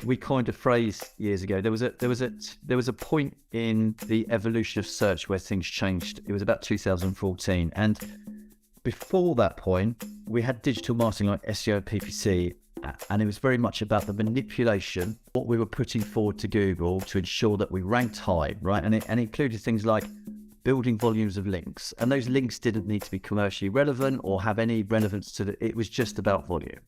we coined a phrase years ago. There was a point in the evolution of search where things changed. It was about 2014, and before that point, we had digital marketing like SEO and PPC, and it was very much about the manipulation, what we were putting forward to Google to ensure that we ranked high, right? And it included things like building volumes of links, and those links didn't need to be commercially relevant or have any relevance to it was just about volume.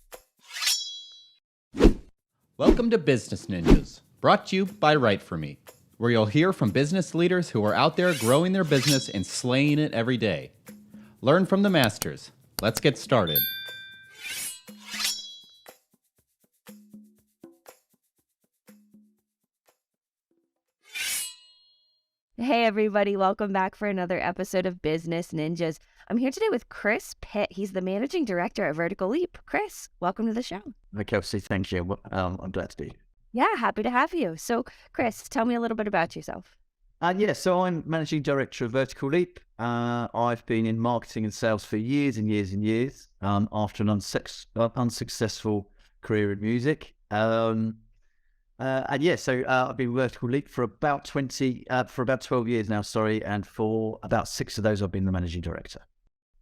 Welcome to Business Ninjas, brought to you by WriteForMe, where you'll hear from business leaders who are out there growing their business and slaying it every day. Learn from the masters. Let's get started. Hey everybody, welcome back for another episode of Business Ninjas. I'm here today with Chris Pitt. He's the managing director at Vertical Leap. Chris, welcome to the show. Hi, Kelsey. Thank you. I'm glad to be here. Yeah, happy to have you. So Chris, tell me a little bit about yourself. So I'm managing director of Vertical Leap. I've been in marketing and sales for years and years and years after an unsuccessful career in music. So I've been with Vertical Leap for about 12 years now, and for about 6 of those, I've been the managing director.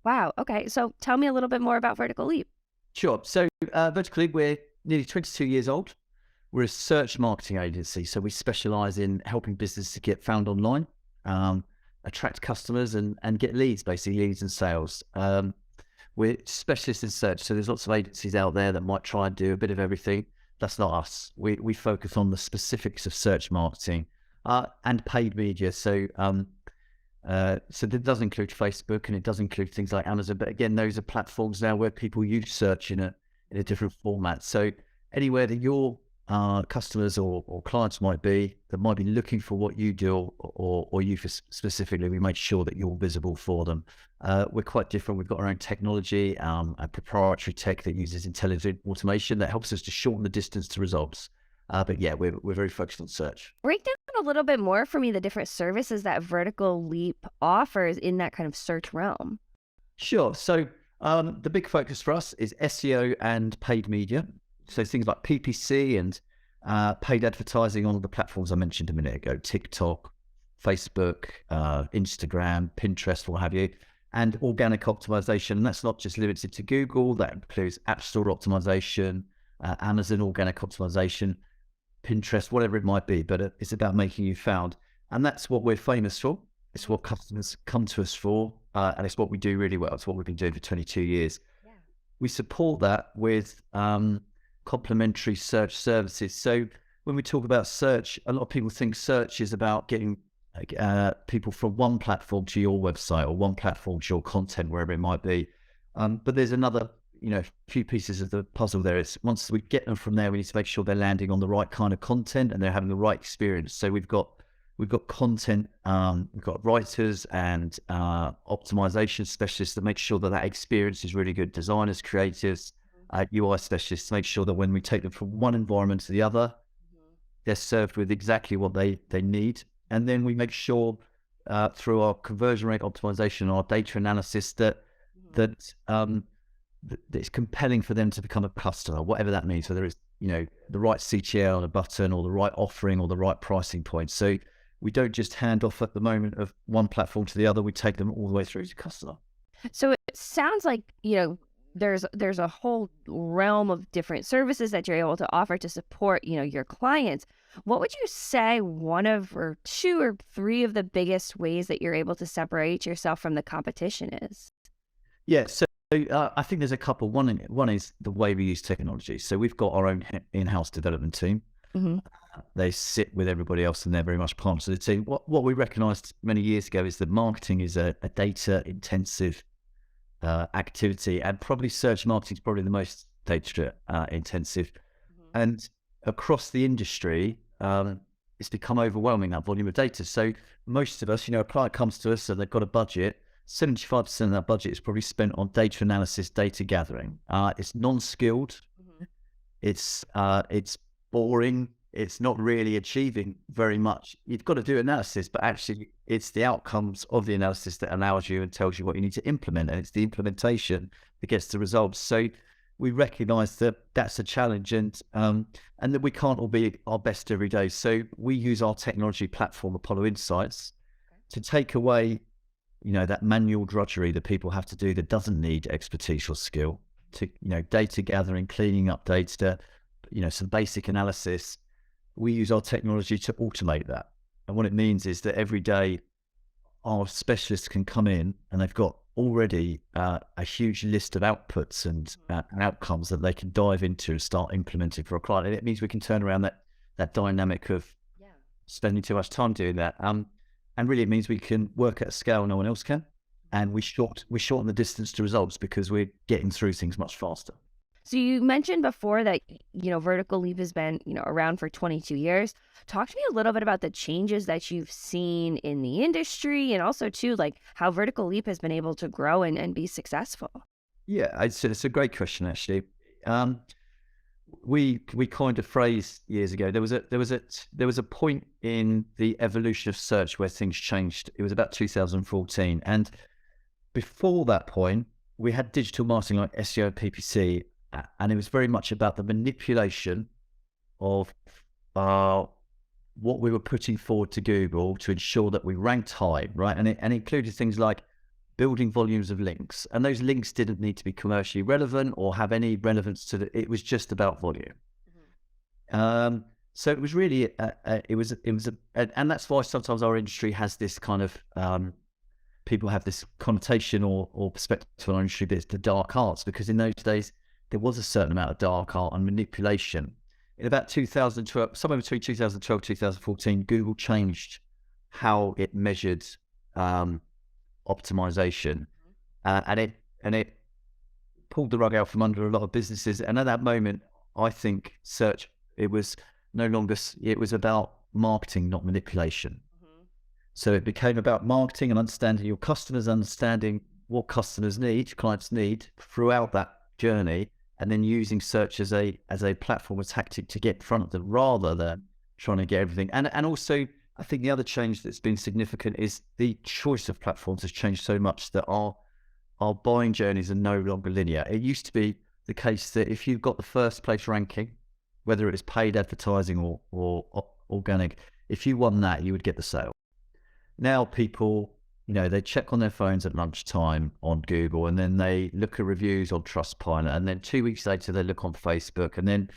Wow. Okay. So tell me a little bit more about Vertical Leap. Sure. So Vertical Leap, we're nearly 22 years old. We're a search marketing agency, so we specialize in helping businesses to get found online, attract customers and get leads, basically leads and sales. We're specialists in search, so there's lots of agencies out there that might try and do a bit of everything. That's not us. We focus on the specifics of search marketing and paid media. So that does include Facebook, and it does include things like Amazon. But again, those are platforms now where people use search in a different format. So anywhere that your customers or clients might be that might be looking for what you do or you specifically, we make sure that you're visible for them. We're quite different. We've got our own technology, a proprietary tech that uses intelligent automation that helps us to shorten the distance to results. We're very focused on search. Break down a little bit more for me the different services that Vertical Leap offers in that kind of search realm. Sure. So the big focus for us is SEO and paid media. So things like PPC and paid advertising on the platforms I mentioned a minute ago, TikTok, Facebook, Instagram, Pinterest, what have you, and organic optimization. And that's not just limited to Google. That includes App Store optimization, Amazon organic optimization, Pinterest, whatever it might be. But it's about making you found. And that's what we're famous for. It's what customers come to us for. And it's what we do really well. It's what we've been doing for 22 years. Yeah. We support that with complementary search services. So when we talk about search, a lot of people think search is about getting people from one platform to your website or one platform to your content, wherever it might be. But there's another, few pieces of the puzzle there. It's once we get them from there, we need to make sure they're landing on the right kind of content and they're having the right experience. So we've got content, we've got writers and optimization specialists to make sure that experience is really good. Designers, creatives, UI specialists to make sure that when we take them from one environment to the other, they're served with exactly what they need. And then we make sure through our conversion rate optimization, our data analysis, that it's compelling for them to become a customer, whatever that means. So there is, the right CTA on a button or the right offering or the right pricing point. So we don't just hand off at the moment of one platform to the other. We take them all the way through to customer. So it sounds like, there's a whole realm of different services that you're able to offer to support, your clients. What would you say one of or two or three of the biggest ways that you're able to separate yourself from the competition is? Yeah, so I think there's a couple. One is the way we use technology. So we've got our own in-house development team. Mm-hmm. They sit with everybody else and they're very much part of the team. What we recognized many years ago is that marketing is a data-intensive activity, and probably search marketing is probably the most data intensive. Mm-hmm. And across the industry, it's become overwhelming, that volume of data. So most of us, a client comes to us and they've got a budget. 75% of that budget is probably spent on data analysis, data gathering. It's non-skilled. Mm-hmm. It's boring. It's not really achieving very much. You've got to do analysis, but actually it's the outcomes of the analysis that allows you and tells you what you need to implement. And it's the implementation that gets the results. So we recognise that that's a challenge, and that we can't all be our best every day. So we use our technology platform, Apollo Insights, to take away, that manual drudgery that people have to do that doesn't need expertise or skill. To data gathering, cleaning up data, some basic analysis. We use our technology to automate that, and what it means is that every day our specialists can come in and they've got already a huge list of outputs and outcomes that they can dive into and start implementing for a client. And it means we can turn around that dynamic of spending too much time doing that. And really it means we can work at a scale no one else can. And we shorten the distance to results because we're getting through things much faster. So you mentioned before that, Vertical Leap has been, around for 22 years. Talk to me a little bit about the changes that you've seen in the industry, and also too, like how Vertical Leap has been able to grow and be successful. Yeah, it's a great question, actually. We coined a phrase years ago. There was a point in the evolution of search where things changed. It was about 2014, and before that point, we had digital marketing like SEO and PPC, and it was very much about the manipulation of what we were putting forward to Google to ensure that we ranked high, right? And it included things like building volumes of links, and those links didn't need to be commercially relevant or have any relevance to it was just about volume. So it was really and that's why sometimes our industry has this kind of people have this connotation or perspective on our industry that it's the dark arts, because in those days there was a certain amount of dark art and manipulation. In about 2012, somewhere between 2012 and 2014, Google changed how it measured optimization, and it pulled the rug out from under a lot of businesses. And at that moment, I think search, it was about marketing, not manipulation. So it became about marketing and understanding your customers, understanding what customers need, clients need throughout that journey, and then using search as a platform, a tactic to get in front of them rather than trying to get everything. And also, I think the other change that's been significant is the choice of platforms has changed so much that our buying journeys are no longer linear. It used to be the case that if you've got the first place ranking, whether it's paid advertising or organic, if you won that, you would get the sale. Now people, they check on their phones at lunchtime on Google, and then they look at reviews on Trustpilot, and then 2 weeks later they look on Facebook, and then,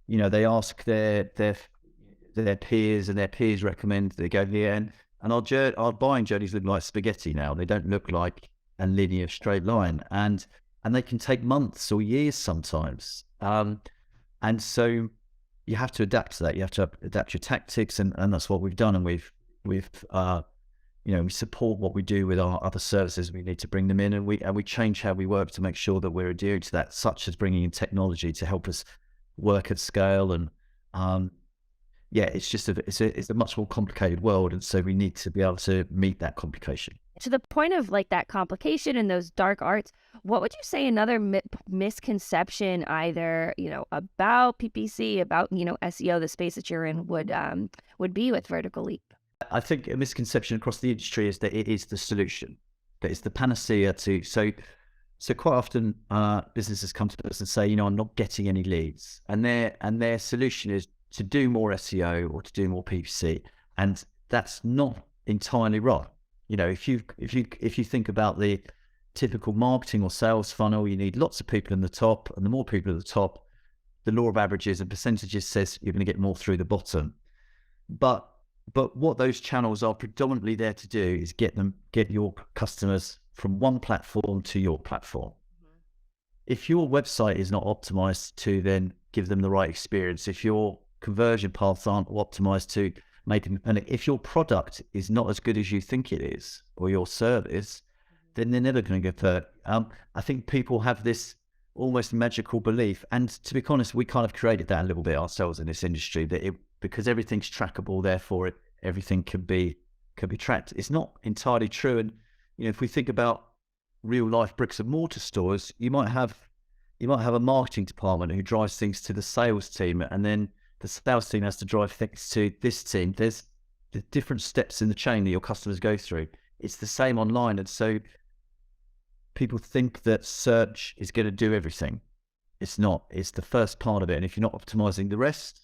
they ask their peers, and their peers recommend they go here. And our buying journeys look like spaghetti now. They don't look like a linear straight line, and they can take months or years sometimes. And so you have to adapt to that. You have to adapt your tactics, and that's what we've done. And we support what we do with our other services. We need to bring them in, and we change how we work to make sure that we're adhering to that, such as bringing in technology to help us work at scale. And it's just it's a much more complicated world, and so we need to be able to meet that complication. To the point of like that complication and those dark arts, what would you say another misconception, either about PPC, about SEO, the space that you're in, would be with Vertical Leap? I think a misconception across the industry is that it is the solution, that it's the panacea to. So quite often businesses come to us and say, I'm not getting any leads, and their solution is to do more SEO or to do more PPC, and that's not entirely right. If you think about the typical marketing or sales funnel, you need lots of people in the top, and the more people at the top, the law of averages and percentages says you're going to get more through the bottom. But what those channels are predominantly there to do is get your customers from one platform to your platform. If your website is not optimized to then give them the right experience, if your conversion paths aren't optimized to make them, and if your product is not as good as you think it is, or your service, then they're never going to convert. I think people have this almost magical belief, and to be honest, we kind of created that a little bit ourselves in this industry, that because everything's trackable, therefore everything can be tracked. It's not entirely true. And if we think about real life bricks and mortar stores, you might have a marketing department who drives things to the sales team, and then the sales team has to drive things to this team. There's the different steps in the chain that your customers go through. It's the same online, and so people think that search is going to do everything. It's not. It's the first part of it. And if you're not optimizing the rest,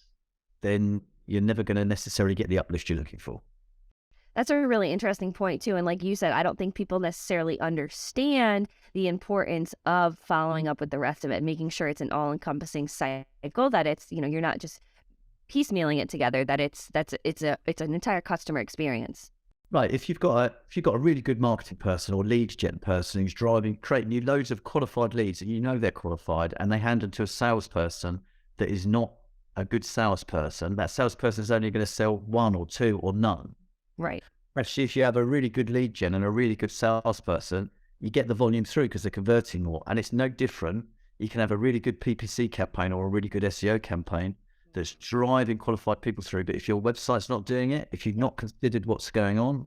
then you're never going to necessarily get the uplift you're looking for. That's a really interesting point too. And like you said, I don't think people necessarily understand the importance of following up with the rest of it, making sure it's an all-encompassing cycle, that it's, you're not just piecemealing it together, that it's an entire customer experience. Right. If you've got a really good marketing person or lead gen person who's creating you loads of qualified leads, and they're qualified, and they hand them to a salesperson that is not a good salesperson, that salesperson is only going to sell one or two or none. Right. Actually, if you have a really good lead gen and a really good salesperson, you get the volume through because they're converting more. And it's no different. You can have a really good PPC campaign or a really good SEO campaign that's driving qualified people through. But if your website's not doing it, if you've not considered what's going on,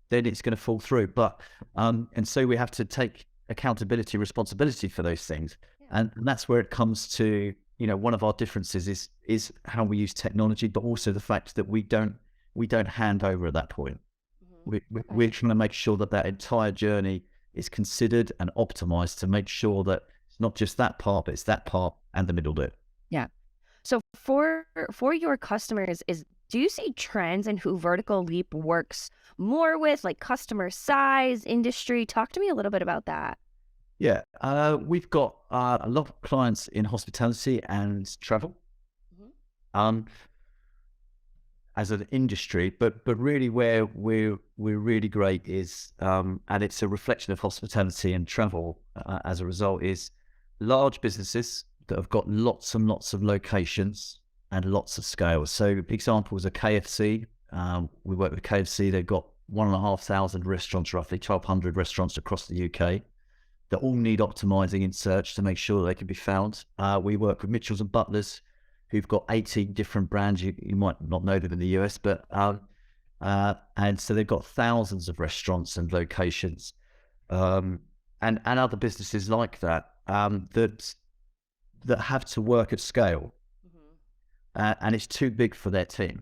then it's going to fall through. But and so we have to take accountability, responsibility for those things. And that's where it comes to, one of our differences is how we use technology, but also the fact that we don't hand over at that point. We're trying to make sure that entire journey is considered and optimized to make sure that it's not just that part, but it's that part and the middle bit. Yeah. So for your customers, do you see trends in who Vertical Leap works more with, like customer size, industry? Talk to me a little bit about that. Yeah, we've got a lot of clients in hospitality and travel. As an industry, but really where we're really great is, and it's a reflection of hospitality and travel as a result, is large businesses that have got lots and lots of locations and lots of scale. So examples are KFC. We work with KFC. They've got 1,500 restaurants, roughly 1,200 restaurants across the UK that all need optimizing in search to make sure that they can be found. We work with Mitchells and Butlers, who've got 18 different brands. You might not know them in the US, but and so they've got thousands of restaurants and locations, and other businesses like that that have to work at scale, and it's too big for their team.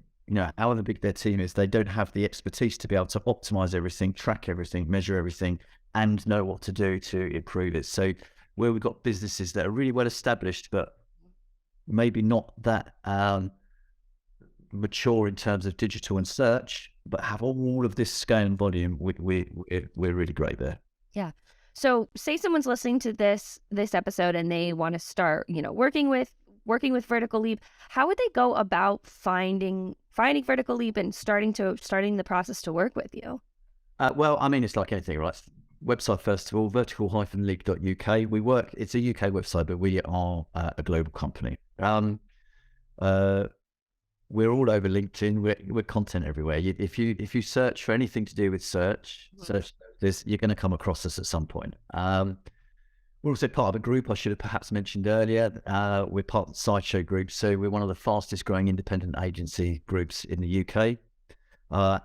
However big their team is, they don't have the expertise to be able to optimize everything, track everything, measure everything, and know what to do to improve it. So where we've got businesses that are really well established, but maybe not that mature in terms of digital and search, but have all of this scale and volume, we're really great there. Yeah. So say someone's listening to this episode and they want to start, working with Vertical Leap. How would they go about finding Vertical Leap and starting the process to work with you? Well, I mean, it's like anything, right? Website first of all, vertical-leap.uk. It's a UK website, but we are a global company. We're all over LinkedIn. We're content everywhere. If you search for anything to do with search this, you're going to come across us at some point. We're also part of a group I should have perhaps mentioned earlier. We're part of the Sideshow Group, so we're one of the fastest growing independent agency groups in the UK.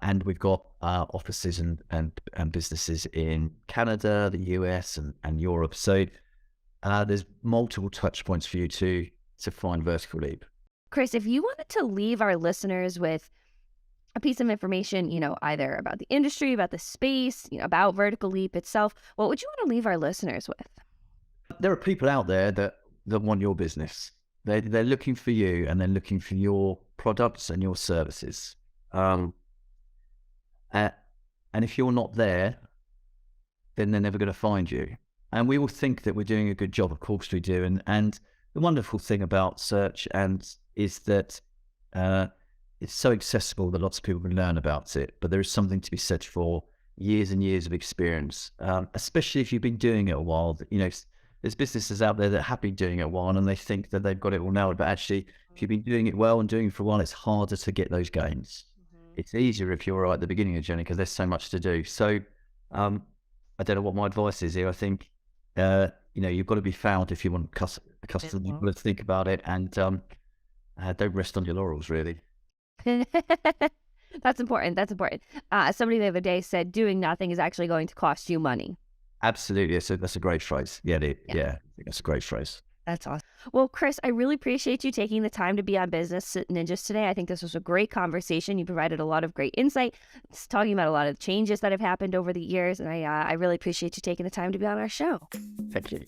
And we've got offices and businesses in Canada, the US, and Europe. So there's multiple touch points for you to find Vertical Leap. Chris, if you wanted to leave our listeners with a piece of information, either about the industry, about the space, about Vertical Leap itself, what would you want to leave our listeners with? There are people out there that want your business. They're looking for you, and they're looking for your products and your services. And if you're not there, then they're never going to find you. And we all think that we're doing a good job. Of course we do. And the wonderful thing about search is that it's so accessible that lots of people can learn about it. But there is something to be said for years and years of experience, especially if you've been doing it a while. There's businesses out there that have been doing it a while and they think that they've got it all nailed. But actually, if you've been doing it well and doing it for a while, it's harder to get those gains. It's easier if you're right at the beginning of the journey because there's so much to do. So I don't know what my advice is here. I think, you've got to be found if you want a customer. You've got to think about it and don't rest on your laurels, really. That's important. Somebody the other day said doing nothing is actually going to cost you money. Absolutely. That's a great phrase. Yeah, I think that's a great phrase. That's awesome. Well, Chris, I really appreciate you taking the time to be on Business Ninjas today. I think this was a great conversation. You provided a lot of great insight, talking about a lot of changes that have happened over the years. And I really appreciate you taking the time to be on our show. Thank you.